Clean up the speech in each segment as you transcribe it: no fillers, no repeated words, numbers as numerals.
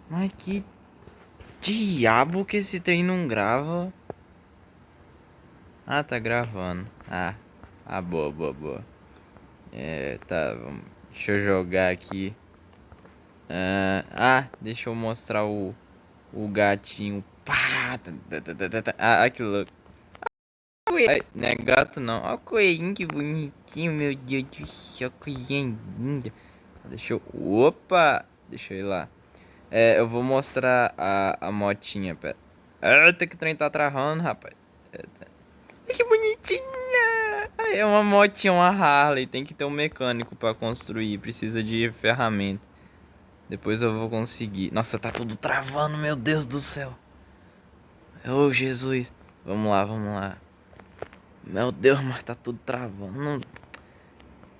Mas que diabo que esse trem não grava? Ah, tá gravando. Boa, boa, boa. Tá, deixa eu jogar aqui. Deixa eu mostrar o gatinho. Pá! Que louco. Ai, não é gato não. Olha o coelhinho que bonitinho, meu Deus do céu, coelhinho linda. Deixa eu. Opa! Deixa eu ir lá. Eu vou mostrar a motinha, pera. Eita, que trem tá travando, rapaz. Ai, que bonitinha! Ai, é uma motinha, uma Harley. Tem que ter um mecânico pra construir. Precisa de ferramenta. Depois eu vou conseguir. Nossa, tá tudo travando, meu Deus do céu. Oh, Jesus. Vamos lá, vamos lá. Meu Deus, mas tá tudo travando.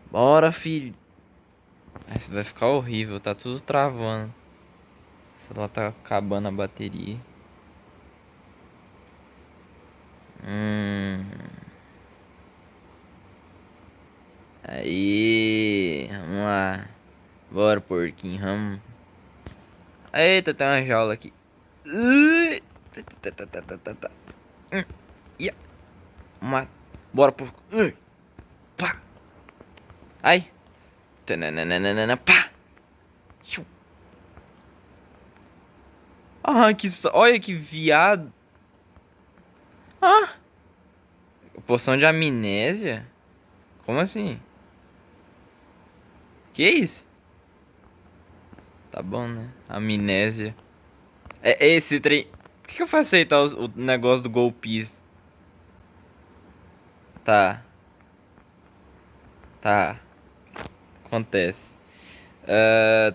Bora, filho. Isso vai ficar horrível, tá tudo travando. Sei lá, tá acabando a bateria. Hum. Aí, vamos lá. Bora, porquinho, vamos. Eita, tem uma jaula aqui. Ui, tá. Ia, mata. Bora, porco. Pá. Ai. Tananana, pá. Tchum. Olha que viado. Ah, poção de amnésia? Como assim? Que isso? Tá bom, né? Amnésia. É esse trem. Por que eu faço aceitar o negócio do golpista? Tá, tá. Acontece.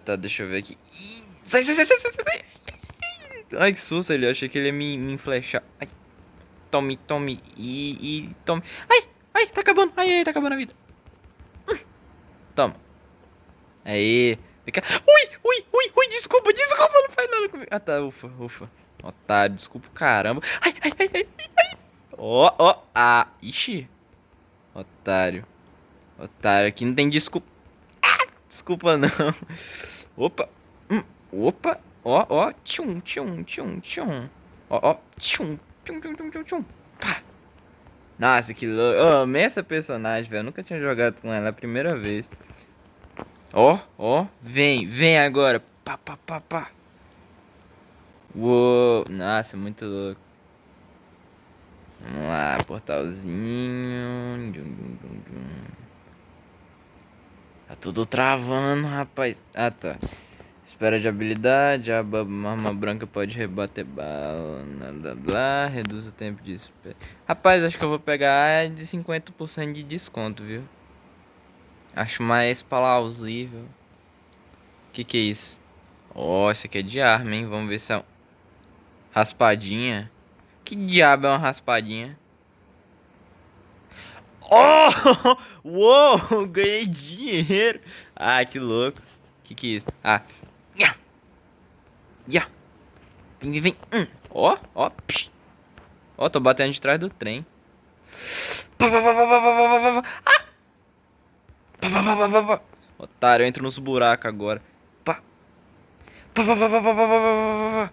Tá, deixa eu ver aqui. Ih, sai. Ai, que susto ele. Eu achei que ele ia me flechar. Ai, tome. E tome. Ai, tá acabando. Ai, tá acabando a vida. Toma. Aí. Fica. Ui. Desculpa. Não faz nada comigo. Ah, tá. Ufa. Otário, desculpa, caramba. Ai. Ó. Ixi. Otário. Aqui não tem desculpa. Desculpa não. Opa. Opa. Ó. Tchum. Ó. Tchum. Pá. Nossa, que louco. Eu amei essa personagem, velho. Eu nunca tinha jogado com ela, é a primeira vez. Ó. Vem agora. Pá. Uou. Nossa, muito louco. Vamos lá, portalzinho. Tá tudo travando, rapaz. Ah, tá. Espera de habilidade, a arma branca pode rebater bala, blá, reduz o tempo de espera. Rapaz, acho que eu vou pegar a de 50% de desconto, viu? Acho mais plausível. Que é isso? Ó, isso aqui é de arma, hein? Vamos ver se é um... raspadinha. Que diabo é uma raspadinha? Oh! Uou! Ganhei dinheiro! Ah, que louco. Que é isso? Ya, ya. Vem. Ó. Psh. Ó, tô batendo de trás do trem. Pá. Otário, eu entro nos buracos agora. Pá. Pá.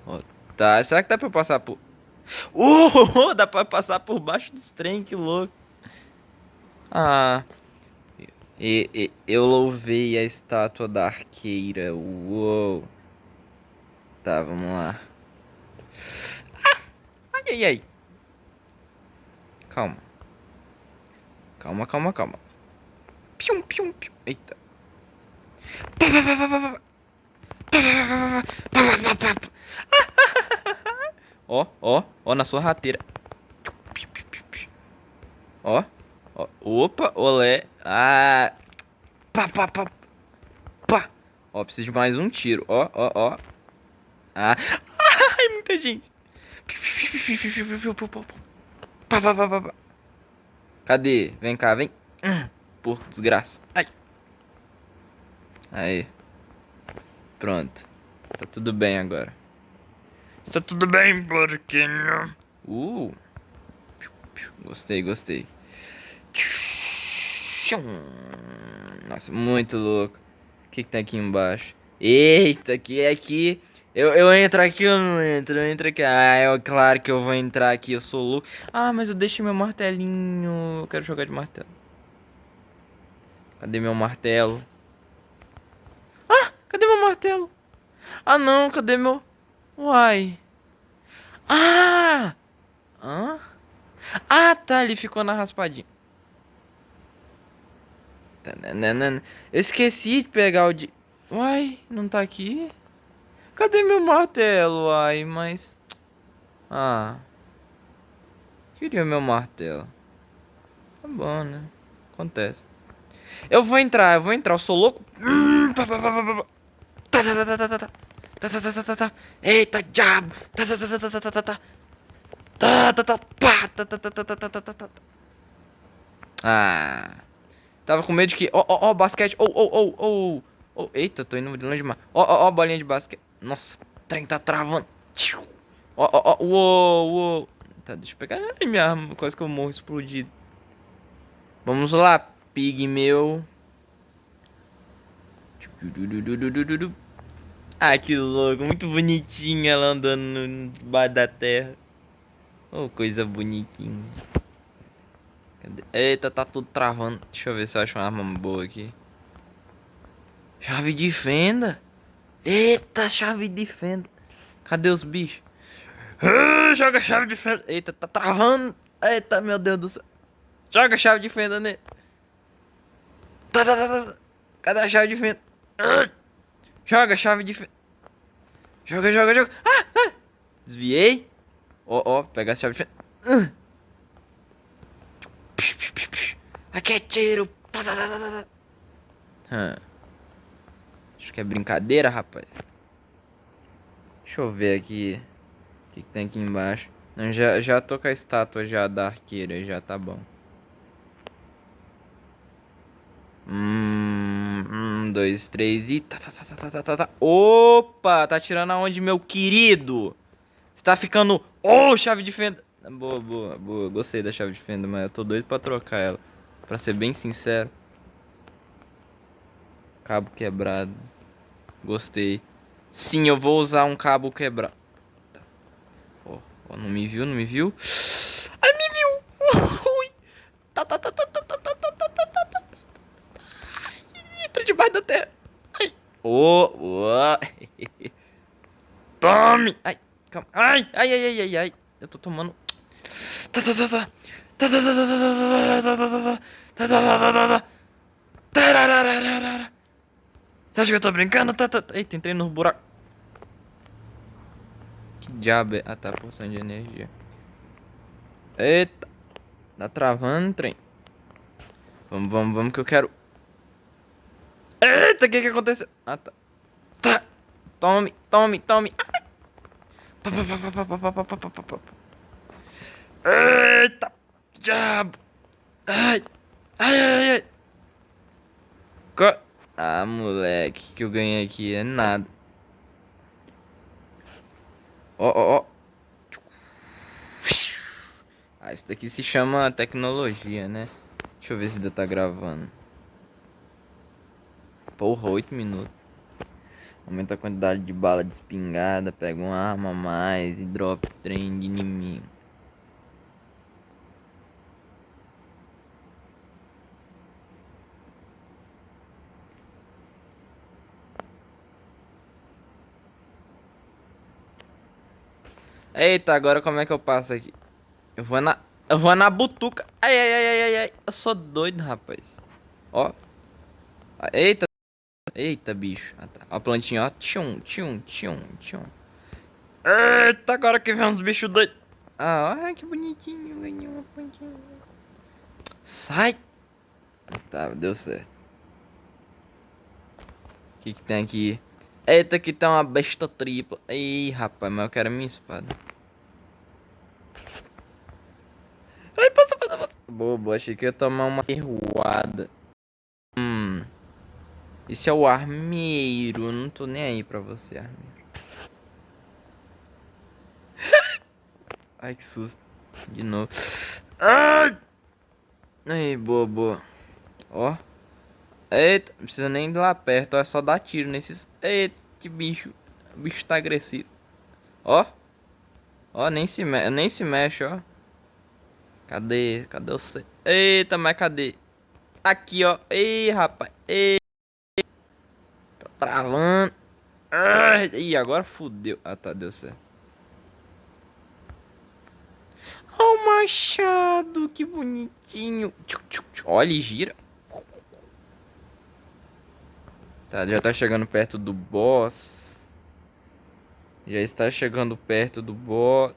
Otário, será que dá pra eu passar por... dá pra passar por baixo dos trem, que louco. Ah, eu louvei a estátua da arqueira. Uou. Tá, vamos lá. Ai. Calma. Calma. Pium. Eita. Ó, na sua rateira. Ó. Opa, olé. Pá. Ó, preciso de mais um tiro. Ó. Ah, ai, muita gente. Pá. Cadê? Vem cá, vem. Porco desgraça. Ai. Aí, pronto. Tá tudo bem agora. Está tudo bem, porquinho. Uh, gostei. Nossa, muito louco. O que tem aqui embaixo? Eita, aqui é aqui. Eu entro aqui ou não entro? Eu entro aqui. Ah, é claro que eu vou entrar aqui, eu sou louco. Ah, mas eu deixei meu martelinho. Eu quero jogar de martelo. Cadê meu martelo? Cadê meu martelo? Ah não, cadê meu. Uai. Ah! Hã? Ah, tá, ele ficou na raspadinha. Tananana. Eu esqueci de pegar o de. Uai, não tá aqui? Cadê meu martelo? Uai, mas. Ah, queria meu martelo. Tá bom, né? Acontece. Eu vou entrar, eu sou louco. Pá, pá, pá, pá, pá, pá. Tá, tá, tá, tá, tá, tá, tá. Tá, tá, tá, tá, tá, tá. Eita, diabo. Tá, tá, tá, tá, tá, tá, tá, tá. Tá, tá, tá, pá. Tá, tá, tá, tá, tá, tá, tá, tá, tá. Ah. Tava com medo de que. Ó, ó, ó, basquete. Ô, ô, ô, ô. Ô, eita, tô indo longe demais. Ó, ó, ó, bolinha de basquete. Nossa, o trem tá travando. Tchiu. Ó, ó, ó, uou, uou. Tá, deixa eu pegar. Ai, minha arma, quase que eu morro explodido. Vamos lá, pigmeu. Ah, que louco, muito bonitinha ela andando debaixo da terra. Oh, coisa bonitinha. Cadê? Eita, tá tudo travando. Deixa eu ver se eu acho uma arma boa aqui. Chave de fenda. Eita, chave de fenda. Cadê os bichos? Joga a chave de fenda. Eita, tá travando. Eita, meu Deus do céu. Joga a chave de fenda nele. Tá, tá, tá, tá. Cadê a chave de fenda? Joga a chave de fenda. Joga, joga, joga. Desviei. Ó, ó, pega a chave de fenda. Aqui é tiro. Tá, tá, tá, tá, tá. Acho que é brincadeira, rapaz. Deixa eu ver aqui. O que tem aqui embaixo? Não, já tô com a estátua já da arqueira, já tá bom. Dois, três e. Tá, tá, tá, tá, tá, tá, tá, tá. Opa! Tá tirando aonde, meu querido? Você tá ficando. Oh, chave de fenda! Boa, boa, boa. Gostei da chave de fenda, mas eu tô doido pra trocar ela. Pra ser bem sincero. Cabo quebrado. Gostei. Sim, eu vou usar um cabo quebrado. Ó, ó, não me viu, não me viu? Ai, me viu! Ui! Tá, tá, tá, tá, tá, tá, tá, tá, tá, tá, tá, tá. Entra debaixo da terra. Ai! Ô, ô! Tome! Ai, calma. Ai, ai, ai, ai, ai, ai. Eu tô tomando. Tá, tá, tá, tá. Tá, tá, tá, tá, tá, tá, tá, tá, tá, tá, tá, tá, tá, tá, tá. Tararararara. Você acha que eu tô brincando? Tá, tá, tá. Eita, entrei no buraco. Que diabo é? Ah, tá, porção de energia. Eita, tá travando, trem. Vamos, vamos, vamos que eu quero. Eita, o que que aconteceu? Ah, tá. Tá. Tome, tome, tome. Pá, pá, pá, pá, pá, pá, pá, pá, pá, pá, pá. Eita, diabo. Ai, ai, ai, ai. Ah, moleque, que eu ganhei aqui é nada. Ó, ó, ó. Ah, isso daqui se chama tecnologia, né? Deixa eu ver se ainda tá gravando. Porra, 8 minutos. Aumenta a quantidade de bala de espingarda, pega uma arma a mais e drop trem de inimigo. Eita, agora como é que eu passo aqui? Eu vou na butuca. Ai, ai, ai, ai, ai, ai. Eu sou doido, rapaz. Ó. Ah, eita, eita, bicho. Ah, tá. Ó a plantinha, ó. Tchum, tchum, tchum, tchum. Eita, agora que vem uns bichos doidos. Ah, ai, que bonitinho. Ganhei uma plantinha. Sai. Tá, deu certo. O que que tem aqui? Eita, aqui tem uma besta tripla. Ih, rapaz, mas eu quero a minha espada. Ai, passa, passa, passa. Bobo, achei que eu ia tomar uma ferroada. Esse é o armeiro. Eu não tô nem aí pra você, armeiro. Ai, que susto. De novo. Ai! Ai, boa, boa. Ó. Eita, não precisa nem ir lá perto, é só dar tiro nesses. Eita, que bicho. O bicho tá agressivo. Ó, ó, nem se mexe, ó. Cadê? Cadê você? Eita, mas cadê? Aqui, ó. Ei, rapaz. Ei, tá travando. Ai, ih, agora fudeu. Ah, tá, deu certo. Ó o machado, que bonitinho. Tchuc, tchuc, tchuc. Olha, ele gira. Tá, já tá chegando perto do boss. Já está chegando perto do boss.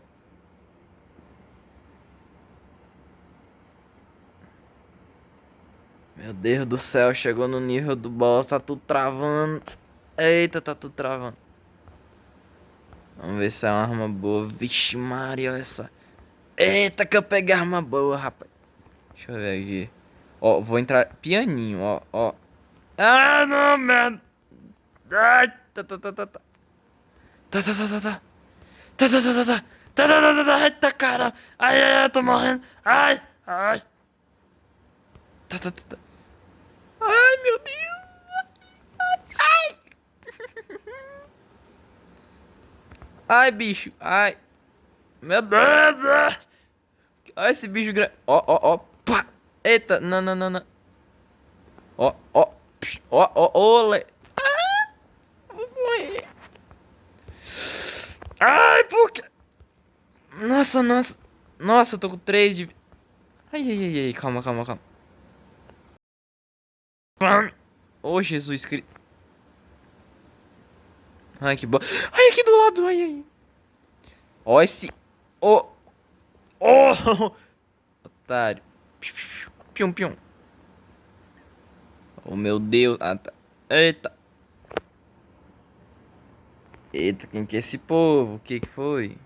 Meu Deus do céu, chegou no nível do boss, tá tudo travando. Eita, tá tudo travando. Vamos ver se é uma arma boa. Vixe, Maria, olha essa. Eita, que eu peguei arma boa, rapaz. Deixa eu ver aqui. Ó, vou entrar pianinho, ó, ó. Ah, não, man. Ai, tá, tá, tá, tá, tá. Tá, tá, tá, tá, tá. Tá, tá, tá, tá, tá. Tá, tá, tá, tá, tá. Eita, caramba. Ai, ai, ai, tô morrendo. Ai, ai. Tá, tá, tá, tá. Ai, meu Deus. Ai, bicho. Ai. Meu Deus. Olha esse bicho grande. Ó, ó, ó. Pá. Eita, não, não, não, não. Ó, ó. Psh, ó, ó, ole. Vou morrer. Ai, por quê? Nossa, nossa. Nossa, eu tô com 3 de... Ai, ai, ai, ai. Calma, calma, calma. Ô, Jesus Cristo. Ai, que bom. Ai, aqui do lado. Ai, ai. Ó esse... Ô. Ô. Otário. Pium, pium. Oh, meu Deus. Ah, tá. Eita. Eita, quem que é esse povo? O que que foi?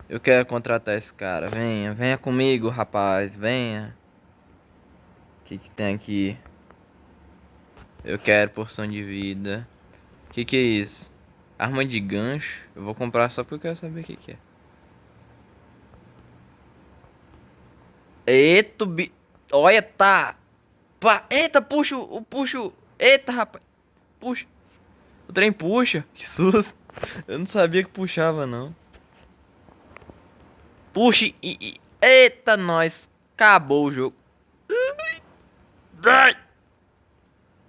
Eu quero contratar esse cara. Venha, venha comigo, rapaz. Venha. O que que tem aqui? Eu quero porção de vida. O que que é isso? Arma de gancho? Eu vou comprar só porque eu quero saber o que que é. Eita, olha, tá. Pá. Eita, puxa o... Puxa o... Eita, rapaz. Puxa. O trem puxa. Que susto. Eu não sabia que puxava, não. Puxe e... Eita, nós. Acabou o jogo. Ai,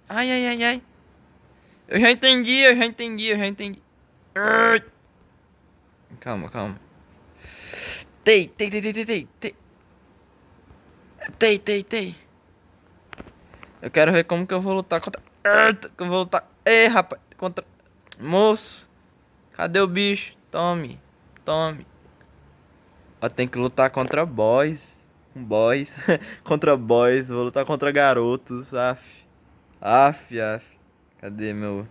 ai, ai, ai. Ai. Eu já entendi, eu já entendi, eu já entendi. Ai. Calma, calma. Tei, tei, tei, tei, tei, tei, tei. Tei, tei, tei. Eu quero ver como que eu vou lutar contra... Eita, que eu vou lutar... Ei, rapaz, contra... Moço, cadê o bicho? Tome, tome. Ó, tem que lutar contra boys. Boys. Contra boys. Vou lutar contra garotos. Af. Af, af. Cadê meu...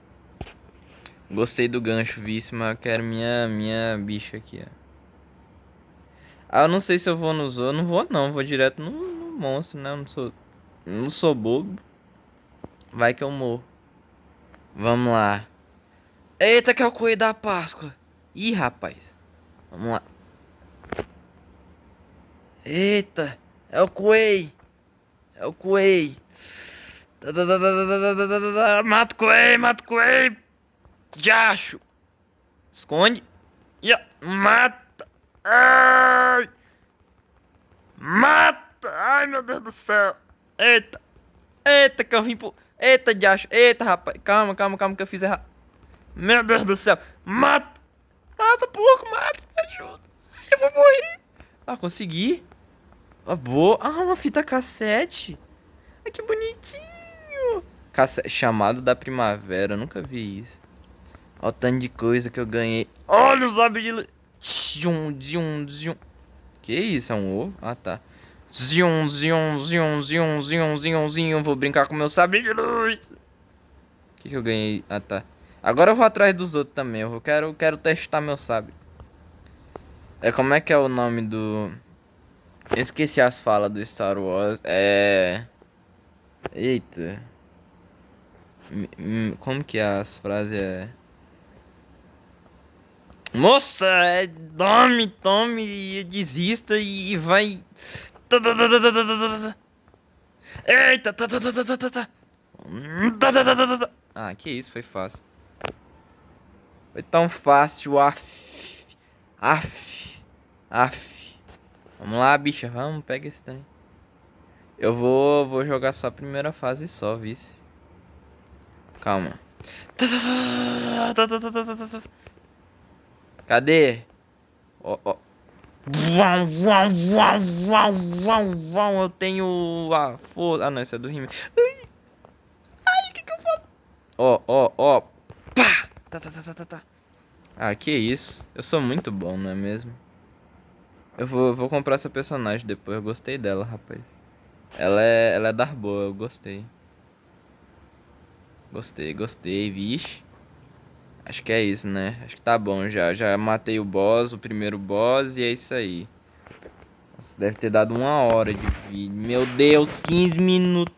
Gostei do gancho, vice, mas eu quero minha bicha aqui, ó. Ah, eu não sei se eu vou no Zoo. Não vou não, vou direto no monstro, né? Eu não sou bobo. Vai que eu morro. Vamos lá. Eita, que é o coelho da Páscoa. Ih, rapaz. Vamos lá. Eita, é o coelho. É o coelho. Mata o coelho, mata o coelho. Jacho. Esconde. Yeah. Mata. Ai. Mata. Ai, meu Deus do céu. Eita. Eita, que eu vim pro... Eita, Jacho. Eita, rapaz. Calma, calma, calma que eu fiz errado. Meu Deus do céu. Mata. Mata, porco, mata. Me ajuda. Eu vou morrer. Ah, consegui. Ah, boa. Ah, uma fita cassete. Ah, que bonitinho. Chamado da primavera. Eu nunca vi isso. Olha o tanto de coisa que eu ganhei. Olha os lábios de luz. Zium, zium, zium. Que isso? É um ovo? Ah, tá. Zium, zium, zium, zium, zium, zium, zium. Vou brincar com meu sabre de luz. O que que eu ganhei? Ah, tá. Agora eu vou atrás dos outros também. Quero testar meu sabre. É, como é que é o nome do... Eu esqueci as falas do Star Wars. É... Eita. Como que é as frases é... Moça, tome, tome, desista e vai. Eita, tá, tá, tá, tá, tá, tá. Ah, que isso, foi fácil. Foi tão fácil, af. Af. Af. Vamos lá, bicha, vamos, pega esse trem. Eu vou jogar só a primeira fase só, vice. Calma. Cadê? Ó, ó. Eu tenho a força. Ah, não, esse é do Rime. Ai, o que eu faço? Ó, ó, ó. Pá! Tá. Ah, que isso. Eu sou muito bom, não é mesmo? Eu vou comprar essa personagem depois. Eu gostei dela, rapaz. Ela é dar boa, eu gostei. Gostei, vixe. Acho que é isso, né? Acho que tá bom já. Já matei o boss, o primeiro boss, e é isso aí. Nossa, deve ter dado 1 hora de vídeo. Meu Deus, 15 minutos.